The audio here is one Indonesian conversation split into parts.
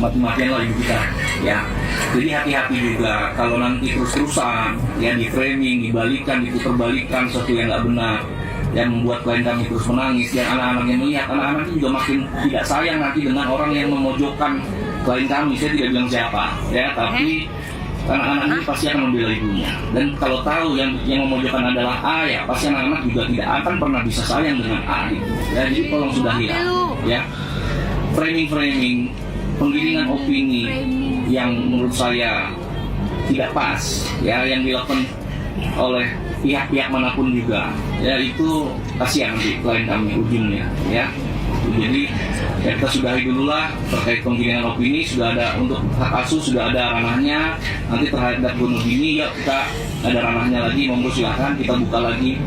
mati-matian lah ibu kita ya. Jadi hati-hati juga kalau nanti terus-terusan ya di framing, dibalikan, diputerbalikan sesuatu yang nggak benar yang membuat klien kami terus menangis, yang anak-anaknya melihat, anak-anak juga makin tidak sayang nanti dengan orang yang memojokkan klien kami. Saya tidak bilang siapa ya, tapi anak-anak ini pasti akan membela ibunya. Dan kalau tahu yang memojokkan adalah A ya, pasti anak-anak juga tidak akan pernah bisa sayang dengan A gitu. Ya, jadi tolong sudahi ya. Framing, penggiringan opini yang menurut saya tidak pas ya, yang dilakukan oleh pihak-pihak manapun juga ya, itu kasihan nanti klien kami ujungnya ya. Jadi ya kita sudahi dulu lah terkait penggiringan opini. Sudah ada untuk hak asuh, sudah ada ranahnya. Nanti terhadap bunuh diri ya kita ada ranahnya lagi, monggo silakan kita buka lagi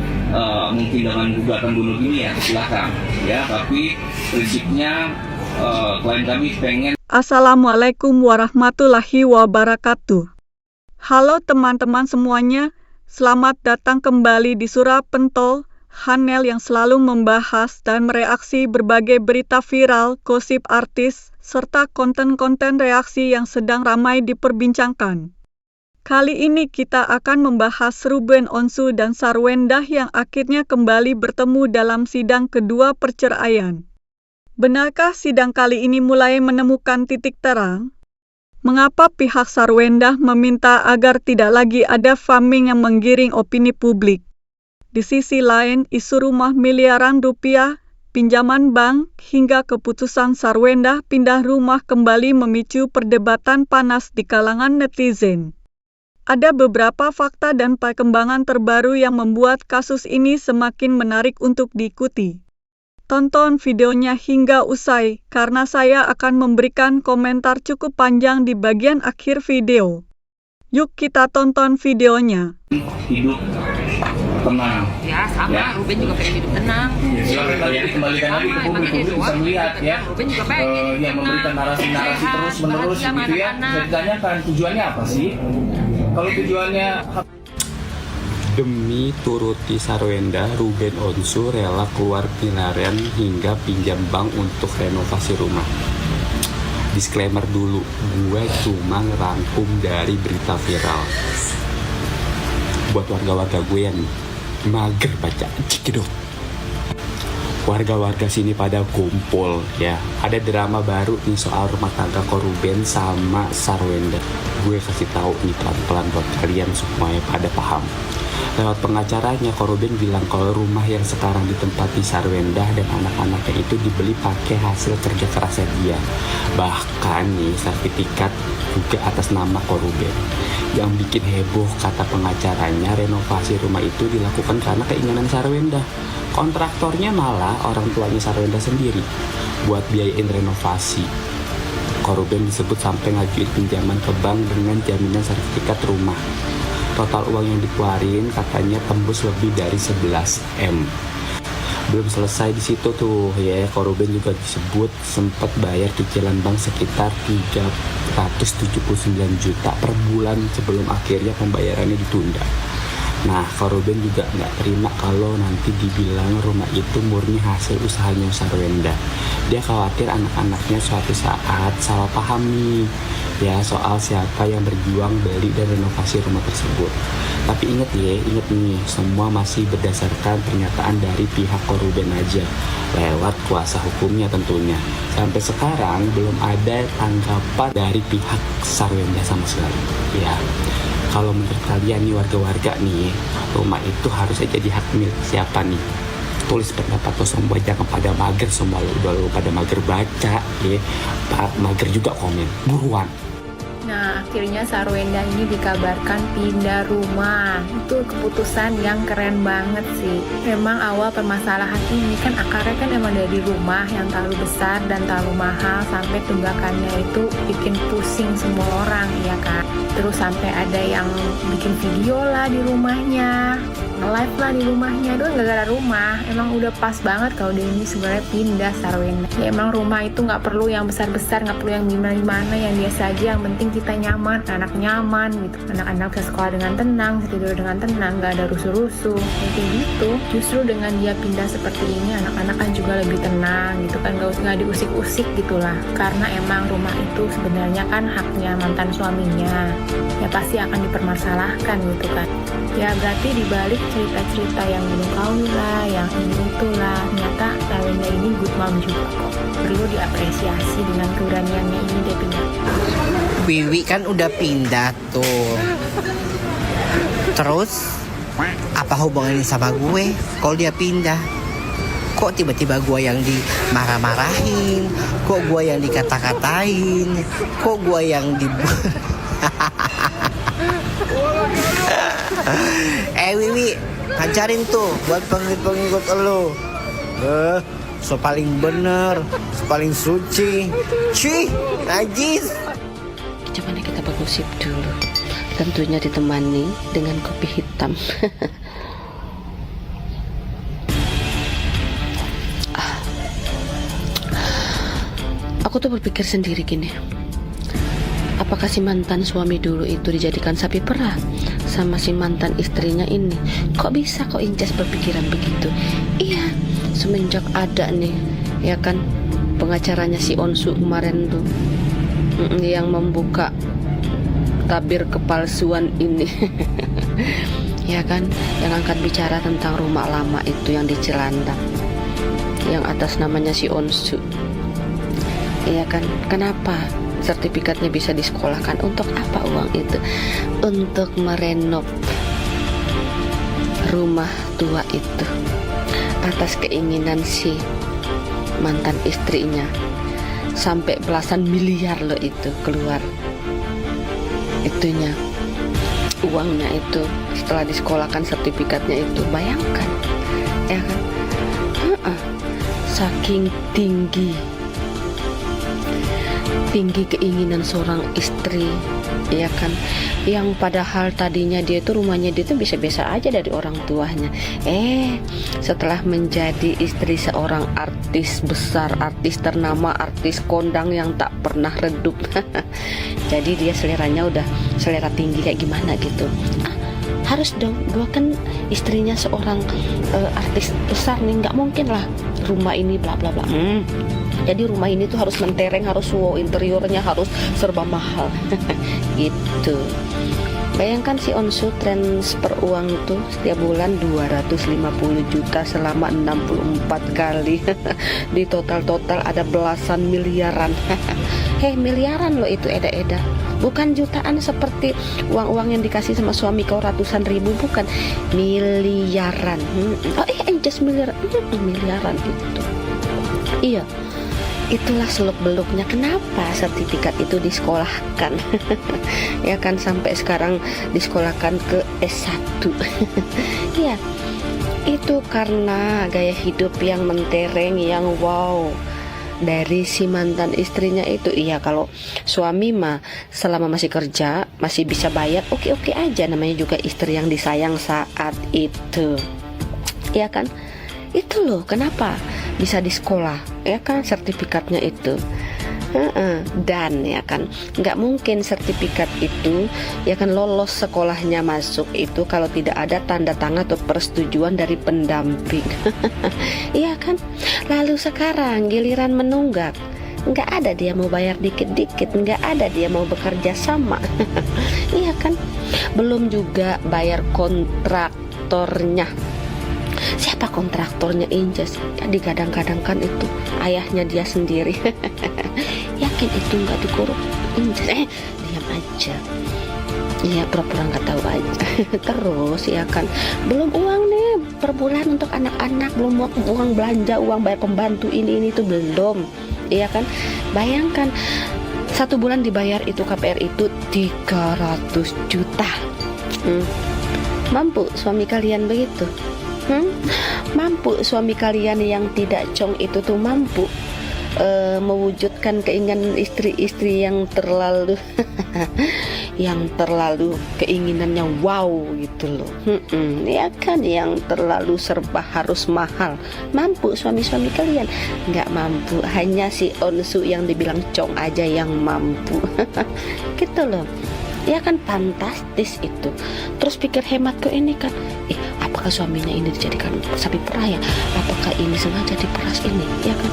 mungkin dengan gugatan bunuh diri ya silakan ya. Tapi prinsipnya klien kami pengen. Assalamualaikum warahmatullahi wabarakatuh. Halo teman-teman semuanya, selamat datang kembali di Surah Pentol, channel yang selalu membahas dan mereaksi berbagai berita viral, gosip artis, serta konten-konten reaksi yang sedang ramai diperbincangkan. Kali ini kita akan membahas Ruben Onsu dan Sarwendah yang akhirnya kembali bertemu dalam sidang kedua perceraian. Benarkah sidang kali ini mulai menemukan titik terang? Mengapa pihak Sarwendah meminta agar tidak lagi ada framing yang menggiring opini publik? Di sisi lain, isu rumah miliaran rupiah, pinjaman bank, hingga keputusan Sarwendah pindah rumah kembali memicu perdebatan panas di kalangan netizen. Ada beberapa fakta dan perkembangan terbaru yang membuat kasus ini semakin menarik untuk diikuti. Tonton videonya hingga usai, karena saya akan memberikan komentar cukup panjang di bagian akhir video. Yuk kita tonton videonya. Hidup tenang. Ya sama, ya. Ruben juga pengen hidup tenang. Jadi kembalikan lagi ke publik bisa melihat ya. Ruben juga pengen yang memberikan narasi-narasi terus-menerus gitu ya. Saya ditanyakan tujuannya apa sih? Kalau tujuannya demi turuti Sarwendah, Ruben Onsu rela keluar miliaran hingga pinjam bank untuk renovasi rumah. Disclaimer dulu, gue cuma ngerangkum dari berita viral. Buat warga-warga gue yang mager baca cikidot. Warga-warga sini pada kumpul ya. Ada drama baru nih soal rumah tangga Ruben sama Sarwendah. Gue kasih tahu nih pelan-pelan buat kalian semuanya pada paham. Lewat pengacaranya, Ruben bilang kalau rumah yang sekarang ditempati Sarwendah dan anak-anaknya itu dibeli pakai hasil kerja kerasnya dia. Bahkan nih sertifikat juga atas nama Ruben. Yang bikin heboh kata pengacaranya, renovasi rumah itu dilakukan karena keinginan Sarwendah. Kontraktornya malah orang tuanya Sarwendah sendiri buat biayain renovasi. Ruben disebut sampai ngajuin pinjaman ke bank dengan jaminan sertifikat rumah. Total uang yang dikeluarin katanya tembus lebih dari 11 M. Belum selesai di situ tuh ya, Ruben juga disebut sempat bayar cicilan bank sekitar 379 juta per bulan sebelum akhirnya pembayarannya ditunda. Nah, Ruben juga nggak terima kalau nanti dibilang rumah itu murni hasil usahanya Sarwendah. Dia khawatir anak-anaknya suatu saat salah paham nih ya soal siapa yang berjuang beli dan renovasi rumah tersebut. Tapi ingat nih, semua masih berdasarkan pernyataan dari pihak Ruben aja, lewat kuasa hukumnya tentunya. Sampai sekarang belum ada tanggapan dari pihak Sarwendah sama sekali. Ya, kalau menurut kalian nih warga-warga nih, rumah itu harusnya jadi hak milik siapa nih? Tulis pendapat lo semua, jangan pada mager semua, udah lo pada mager baca ya, mager juga komen, buruan. Nah, akhirnya Sarwendah ini dikabarkan pindah rumah. Itu keputusan yang keren banget sih. Memang awal permasalahan ini kan akarnya kan emang dari rumah yang terlalu besar dan terlalu mahal, sampai tunggakannya itu bikin pusing semua orang ya kan. Terus sampai ada yang bikin video lah di rumahnya. nge-live lah di rumahnya. Itu gara-gara rumah. Emang udah pas banget kalau dia ini sebenarnya pindah Sarwenda. Ya emang rumah itu nggak perlu yang besar-besar, nggak perlu yang gimana-gimana, yang biasa aja. Yang penting kita nyaman, anak nyaman gitu. Anak-anak bisa sekolah dengan tenang, bisa tidur dengan tenang, nggak ada rusuh-rusuh. Kayak gitu. Justru dengan dia pindah seperti ini, anak-anak kan juga lebih tenang gitu kan, nggak diusik-usik gitulah. Karena emang rumah itu sebenarnya kan haknya mantan suaminya. Ya pasti akan dipermasalahkan gitu kan. Ya berarti dibalik cerita-cerita yang gunung kaul lah, yang ini itulah, ternyata Sarwenda ini good mom juga kok. Perlu diapresiasi dengan keberaniannya ini dia pindah. Wiwi kan udah pindah tuh. Terus apa hubungannya sama gue kalau dia pindah? Kok tiba-tiba gue yang dimarah-marahin? Kok gue yang dikata-katain? Kok gue yang Wiwi, ngajarin tuh buat pengikut-pengikut lo. So paling bener, so paling suci. Cih, najis. Coba kita bergosip dulu. Tentunya ditemani dengan kopi hitam. Aku tuh berpikir sendiri gini. Apakah si mantan suami dulu itu dijadikan sapi perah sama si mantan istrinya ini? Kok bisa kok Inces berpikiran begitu? Iya, semenjak ada nih, ya kan, pengacaranya si Onsu kemarin tuh, yang membuka tabir kepalsuan ini. Ya kan, yang angkat bicara tentang rumah lama itu yang di Cilandak, yang atas namanya si Onsu. Iya kan, kenapa sertifikatnya bisa disekolahkan? Untuk apa uang itu? Untuk merenov rumah tua itu atas keinginan si mantan istrinya. Sampai belasan miliar loh itu keluar itunya, uangnya itu setelah disekolahkan sertifikatnya itu. Bayangkan, ya kan, saking tinggi keinginan seorang istri, ya kan, yang padahal tadinya dia itu rumahnya dia itu biasa-biasa aja dari orang tuanya. Setelah menjadi istri seorang artis besar, artis ternama, artis kondang yang tak pernah redup. Jadi dia seleranya udah selera tinggi kayak gimana gitu. Harus dong, gua kan istrinya seorang artis besar nih, nggak mungkin lah rumah ini bla bla bla. Jadi rumah ini tuh harus mentereng, harus wow, interiornya harus serba mahal. Gitu. Bayangkan si Onsu transfer uang tuh setiap bulan 250 juta selama 64 kali. Di total ada belasan miliaran. Miliaran loh itu eda-eda. Bukan jutaan seperti uang-uang yang dikasih sama suami kau ratusan ribu, bukan, miliaran. Just miliaran. Miliaran itu. Iya. Itulah seluk-beluknya kenapa sertifikat itu disekolahkan. Ya kan, sampai sekarang disekolahkan ke S1. Ya, itu karena gaya hidup yang mentereng, yang wow dari si mantan istrinya itu. Iya, kalau suami mah selama masih kerja masih bisa bayar, oke-oke aja, namanya juga istri yang disayang saat itu. Ya kan? Itu loh kenapa bisa di sekolah, ya kan, sertifikatnya itu. Dan ya kan, nggak mungkin sertifikat itu ya kan lolos sekolahnya masuk itu kalau tidak ada tanda tangan atau persetujuan dari pendamping. Iya kan. Lalu sekarang giliran menunggak, nggak ada dia mau bayar dikit-dikit, nggak ada dia mau bekerja sama. Iya kan. Belum juga bayar kontraktornya. Siapa kontraktornya Inces? Ya digadang-gadangkan itu ayahnya dia sendiri. Yakin itu nggak dikorupsi Inces? Diam aja. Iya, pura-pura nggak tahu aja. Terus ya kan, belum uang nih per bulan untuk anak-anak, belum uang belanja, uang bayar pembantu ini itu belum. Iya kan? Bayangkan 1 bulan dibayar itu KPR itu 300 juta. Mampu suami kalian begitu? Mampu suami kalian yang tidak cong itu tuh mampu mewujudkan keinginan istri-istri yang terlalu yang terlalu keinginannya wow gitu loh. Ya kan, yang terlalu serba harus mahal. Mampu suami-suami kalian? Nggak mampu, hanya si Onsu yang dibilang Chong aja yang mampu. Gitu loh. Ya kan, fantastis itu. Terus pikir hematku ini kan, apakah suaminya ini dijadikan sapi perah ya? Apakah ini sengaja diperas ini? Ya kan?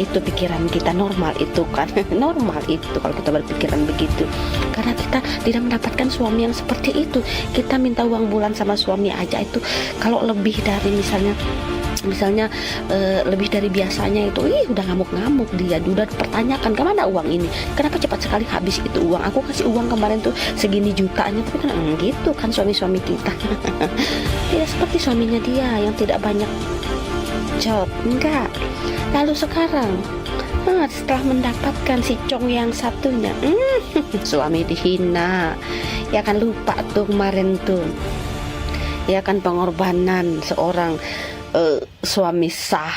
Itu pikiran kita normal itu kan. Normal itu kalau kita berpikiran begitu. Karena kita tidak mendapatkan suami yang seperti itu. Kita minta uang bulan sama suami aja itu kalau lebih dari misalnya lebih dari biasanya itu udah ngamuk-ngamuk dia, udah pertanyakan kemana uang ini, kenapa cepat sekali habis itu uang, aku kasih uang kemarin tuh segini jutanya. Tapi kan gitu kan suami-suami kita. Tidak seperti suaminya dia yang tidak banyak job, enggak. Lalu sekarang setelah mendapatkan si Chong yang satunya, suami dihina, ya kan, lupa tuh kemarin tuh, ya kan, pengorbanan seorang suami sah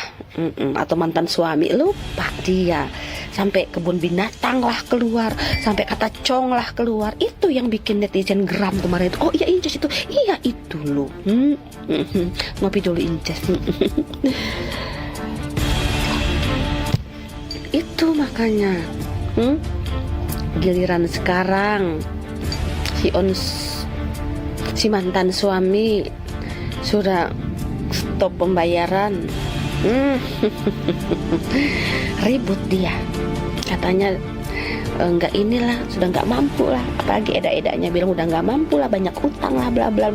atau mantan suami, lupa dia. Sampai kebun binatang lah keluar, sampai kata Chong lah keluar. Itu yang bikin netizen geram kemarin itu. Oh iya Inces itu, iya itu loh. Ngopi dulu Inces. Itu makanya giliran sekarang si mantan suami sudah stop pembayaran. Ribut dia, katanya enggak, inilah sudah enggak mampu lah, apalagi eda-edanya bilang udah enggak mampu lah, banyak hutang lah, bla bla.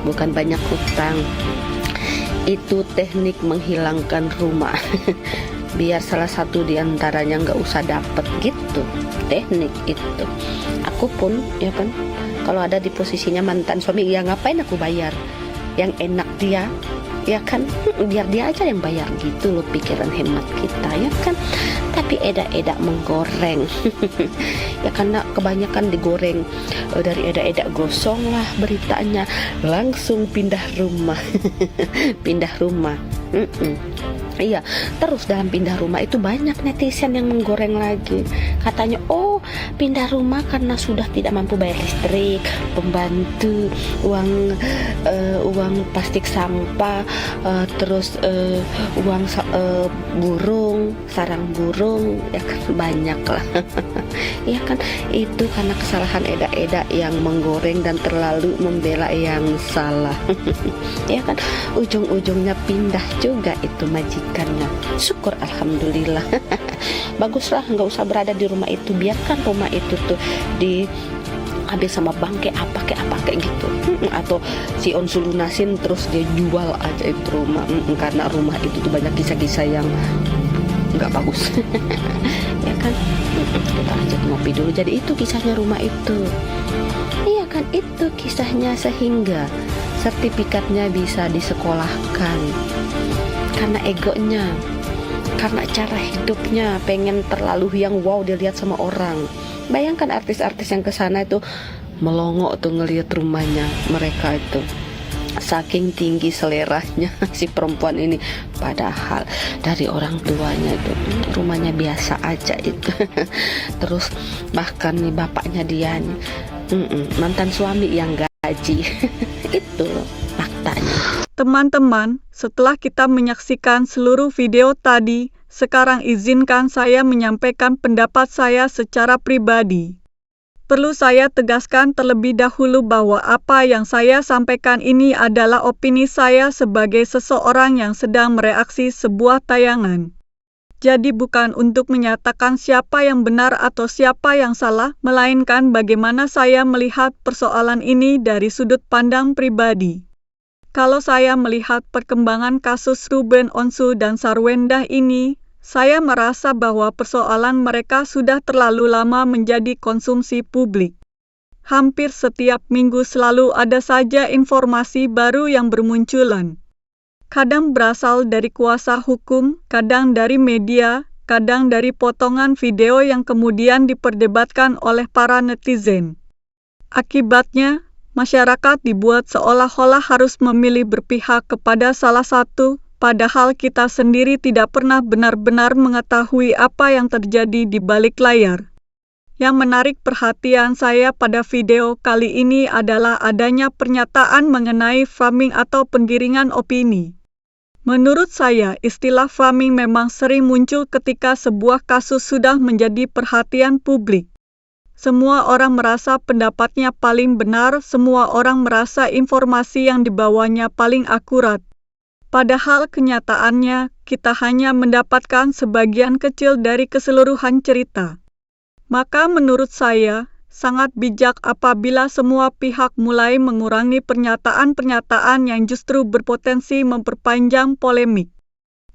Bukan banyak hutang, itu teknik menghilangkan rumah. Biar salah satu diantaranya nggak usah dapet gitu, teknik itu. Aku pun ya kan, kalau ada di posisinya mantan suami, ya ngapain aku bayar, yang enak dia, ya kan, biar dia aja yang bayar gitu loh, pikiran hemat kita, ya kan. Tapi eda-eda menggoreng. Ya karena kebanyakan digoreng, dari eda-eda gosong lah beritanya, langsung pindah rumah. Pindah rumah. Iya, terus dalam pindah rumah itu banyak netizen yang menggoreng lagi. Katanya, oh pindah rumah karena sudah tidak mampu bayar listrik, pembantu, uang plastik sampah, terus uang burung, sarang burung, ya kan, banyak lah. Ya kan, itu karena kesalahan eda-eda yang menggoreng dan terlalu membela yang salah. Ya kan, ujung-ujungnya pindah juga itu majikannya. Syukur alhamdulillah. Baguslah, nggak usah berada di rumah itu, biarkan rumah itu tuh diambil sama bank kayak apa gitu, atau si Onsu lunasin terus dia jual aja itu rumah, karena rumah itu tuh banyak kisah-kisah yang nggak bagus. Ya kan, kita lanjut ngopi dulu. Jadi itu kisahnya rumah itu. Iya kan, itu kisahnya, sehingga sertifikatnya bisa disekolahkan karena egonya, karena cara hidupnya pengen terlalu yang wow dilihat sama orang. Bayangkan artis-artis yang kesana itu melongo tuh ngelihat rumahnya mereka itu, saking tinggi seleranya si perempuan ini, padahal dari orang tuanya itu rumahnya biasa aja itu. Terus bahkan nih bapaknya dia nih, mantan suami yang gaji. Itu loh faktanya. Teman-teman, setelah kita menyaksikan seluruh video tadi, sekarang izinkan saya menyampaikan pendapat saya secara pribadi. Perlu saya tegaskan terlebih dahulu bahwa apa yang saya sampaikan ini adalah opini saya sebagai seseorang yang sedang mereaksi sebuah tayangan. Jadi bukan untuk menyatakan siapa yang benar atau siapa yang salah, melainkan bagaimana saya melihat persoalan ini dari sudut pandang pribadi. Kalau saya melihat perkembangan kasus Ruben Onsu dan Sarwendah ini, saya merasa bahwa persoalan mereka sudah terlalu lama menjadi konsumsi publik. Hampir setiap minggu selalu ada saja informasi baru yang bermunculan. Kadang berasal dari kuasa hukum, kadang dari media, kadang dari potongan video yang kemudian diperdebatkan oleh para netizen. Akibatnya, masyarakat dibuat seolah-olah harus memilih berpihak kepada salah satu, padahal kita sendiri tidak pernah benar-benar mengetahui apa yang terjadi di balik layar. Yang menarik perhatian saya pada video kali ini adalah adanya pernyataan mengenai framing atau penggiringan opini. Menurut saya, istilah framing memang sering muncul ketika sebuah kasus sudah menjadi perhatian publik. Semua orang merasa pendapatnya paling benar, semua orang merasa informasi yang dibawanya paling akurat. Padahal kenyataannya, kita hanya mendapatkan sebagian kecil dari keseluruhan cerita. Maka menurut saya, sangat bijak apabila semua pihak mulai mengurangi pernyataan-pernyataan yang justru berpotensi memperpanjang polemik.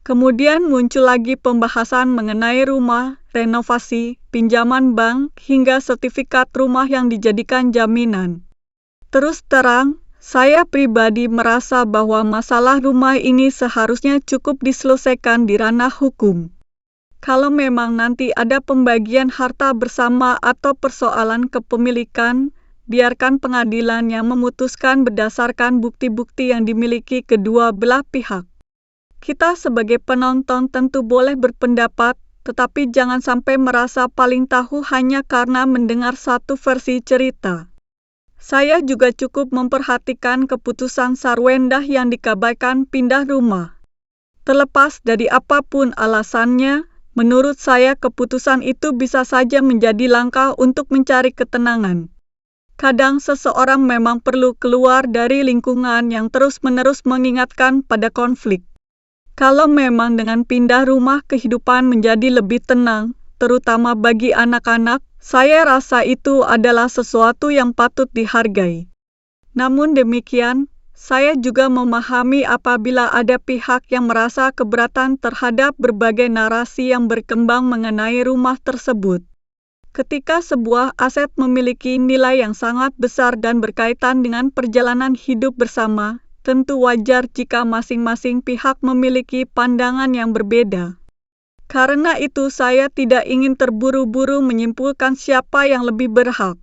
Kemudian muncul lagi pembahasan mengenai rumah, renovasi, pinjaman bank, hingga sertifikat rumah yang dijadikan jaminan. Terus terang, saya pribadi merasa bahwa masalah rumah ini seharusnya cukup diselesaikan di ranah hukum. Kalau memang nanti ada pembagian harta bersama atau persoalan kepemilikan, biarkan pengadilan yang memutuskan berdasarkan bukti-bukti yang dimiliki kedua belah pihak. Kita sebagai penonton tentu boleh berpendapat, tetapi jangan sampai merasa paling tahu hanya karena mendengar satu versi cerita. Saya juga cukup memperhatikan keputusan Sarwendah yang dikabarkan pindah rumah. Terlepas dari apapun alasannya, menurut saya keputusan itu bisa saja menjadi langkah untuk mencari ketenangan. Kadang seseorang memang perlu keluar dari lingkungan yang terus-menerus mengingatkan pada konflik. Kalau memang dengan pindah rumah kehidupan menjadi lebih tenang, terutama bagi anak-anak, saya rasa itu adalah sesuatu yang patut dihargai. Namun demikian, saya juga memahami apabila ada pihak yang merasa keberatan terhadap berbagai narasi yang berkembang mengenai rumah tersebut. Ketika sebuah aset memiliki nilai yang sangat besar dan berkaitan dengan perjalanan hidup bersama, tentu wajar jika masing-masing pihak memiliki pandangan yang berbeda. Karena itu saya tidak ingin terburu-buru menyimpulkan siapa yang lebih berhak.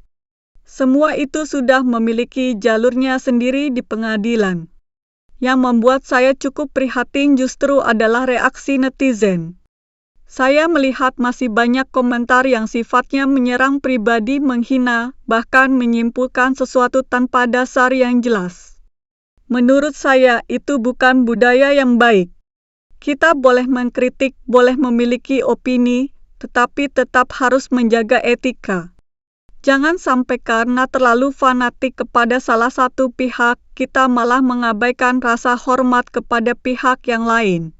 Semua itu sudah memiliki jalurnya sendiri di pengadilan. Yang membuat saya cukup prihatin justru adalah reaksi netizen. Saya melihat masih banyak komentar yang sifatnya menyerang pribadi, menghina, bahkan menyimpulkan sesuatu tanpa dasar yang jelas. Menurut saya, itu bukan budaya yang baik. Kita boleh mengkritik, boleh memiliki opini, tetapi tetap harus menjaga etika. Jangan sampai karena terlalu fanatik kepada salah satu pihak, kita malah mengabaikan rasa hormat kepada pihak yang lain.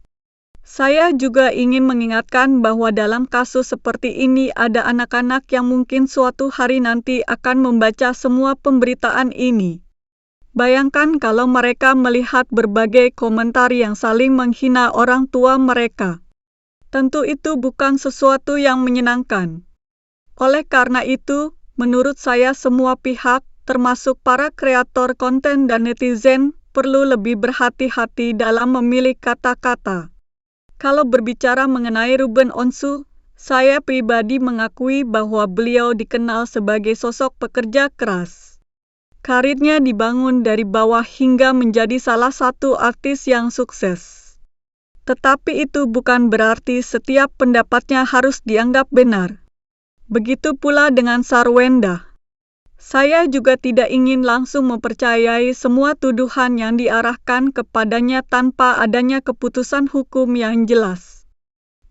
Saya juga ingin mengingatkan bahwa dalam kasus seperti ini ada anak-anak yang mungkin suatu hari nanti akan membaca semua pemberitaan ini. Bayangkan kalau mereka melihat berbagai komentar yang saling menghina orang tua mereka. Tentu itu bukan sesuatu yang menyenangkan. Oleh karena itu, menurut saya semua pihak, termasuk para kreator konten dan netizen, perlu lebih berhati-hati dalam memilih kata-kata. Kalau berbicara mengenai Ruben Onsu, saya pribadi mengakui bahwa beliau dikenal sebagai sosok pekerja keras. Karirnya dibangun dari bawah hingga menjadi salah satu artis yang sukses. Tetapi itu bukan berarti setiap pendapatnya harus dianggap benar. Begitu pula dengan Sarwendah. Saya juga tidak ingin langsung mempercayai semua tuduhan yang diarahkan kepadanya tanpa adanya keputusan hukum yang jelas.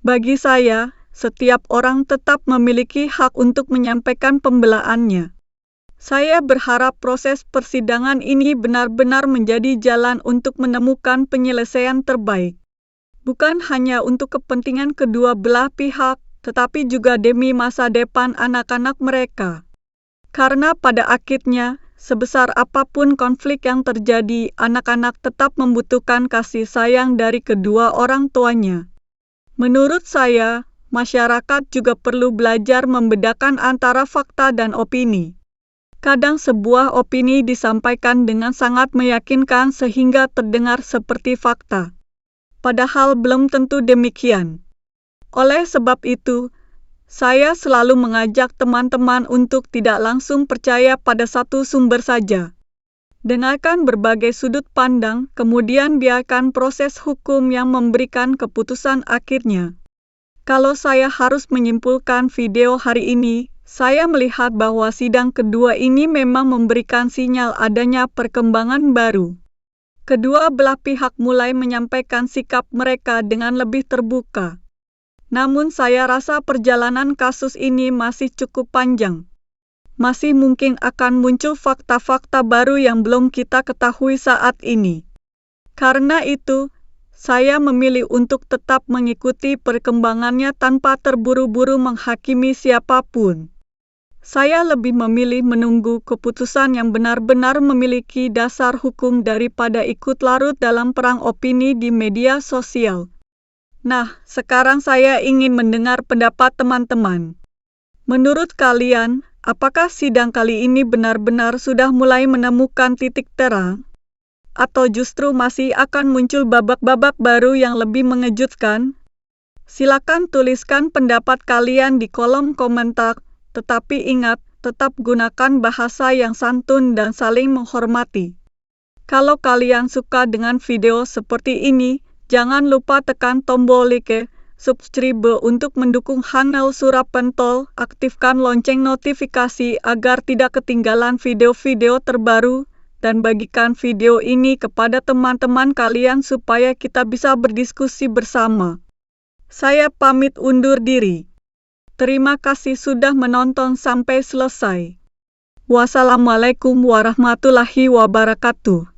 Bagi saya, setiap orang tetap memiliki hak untuk menyampaikan pembelaannya. Saya berharap proses persidangan ini benar-benar menjadi jalan untuk menemukan penyelesaian terbaik. Bukan hanya untuk kepentingan kedua belah pihak, tetapi juga demi masa depan anak-anak mereka. Karena pada akhirnya, sebesar apapun konflik yang terjadi, anak-anak tetap membutuhkan kasih sayang dari kedua orang tuanya. Menurut saya, masyarakat juga perlu belajar membedakan antara fakta dan opini. Kadang sebuah opini disampaikan dengan sangat meyakinkan sehingga terdengar seperti fakta. Padahal belum tentu demikian. Oleh sebab itu, saya selalu mengajak teman-teman untuk tidak langsung percaya pada satu sumber saja. Dengarkan berbagai sudut pandang, kemudian biarkan proses hukum yang memberikan keputusan akhirnya. Kalau saya harus menyimpulkan video hari ini, saya melihat bahwa sidang kedua ini memang memberikan sinyal adanya perkembangan baru. Kedua belah pihak mulai menyampaikan sikap mereka dengan lebih terbuka. Namun saya rasa perjalanan kasus ini masih cukup panjang. Masih mungkin akan muncul fakta-fakta baru yang belum kita ketahui saat ini. Karena itu, saya memilih untuk tetap mengikuti perkembangannya tanpa terburu-buru menghakimi siapapun. Saya lebih memilih menunggu keputusan yang benar-benar memiliki dasar hukum daripada ikut larut dalam perang opini di media sosial. Nah, sekarang saya ingin mendengar pendapat teman-teman. Menurut kalian, apakah sidang kali ini benar-benar sudah mulai menemukan titik terang? Atau justru masih akan muncul babak-babak baru yang lebih mengejutkan? Silakan tuliskan pendapat kalian di kolom komentar, tetapi ingat, tetap gunakan bahasa yang santun dan saling menghormati. Kalau kalian suka dengan video seperti ini, jangan lupa tekan tombol like, subscribe untuk mendukung channel Surap Pentol, aktifkan lonceng notifikasi agar tidak ketinggalan video-video terbaru, dan bagikan video ini kepada teman-teman kalian supaya kita bisa berdiskusi bersama. Saya pamit undur diri. Terima kasih sudah menonton sampai selesai. Wassalamualaikum warahmatullahi wabarakatuh.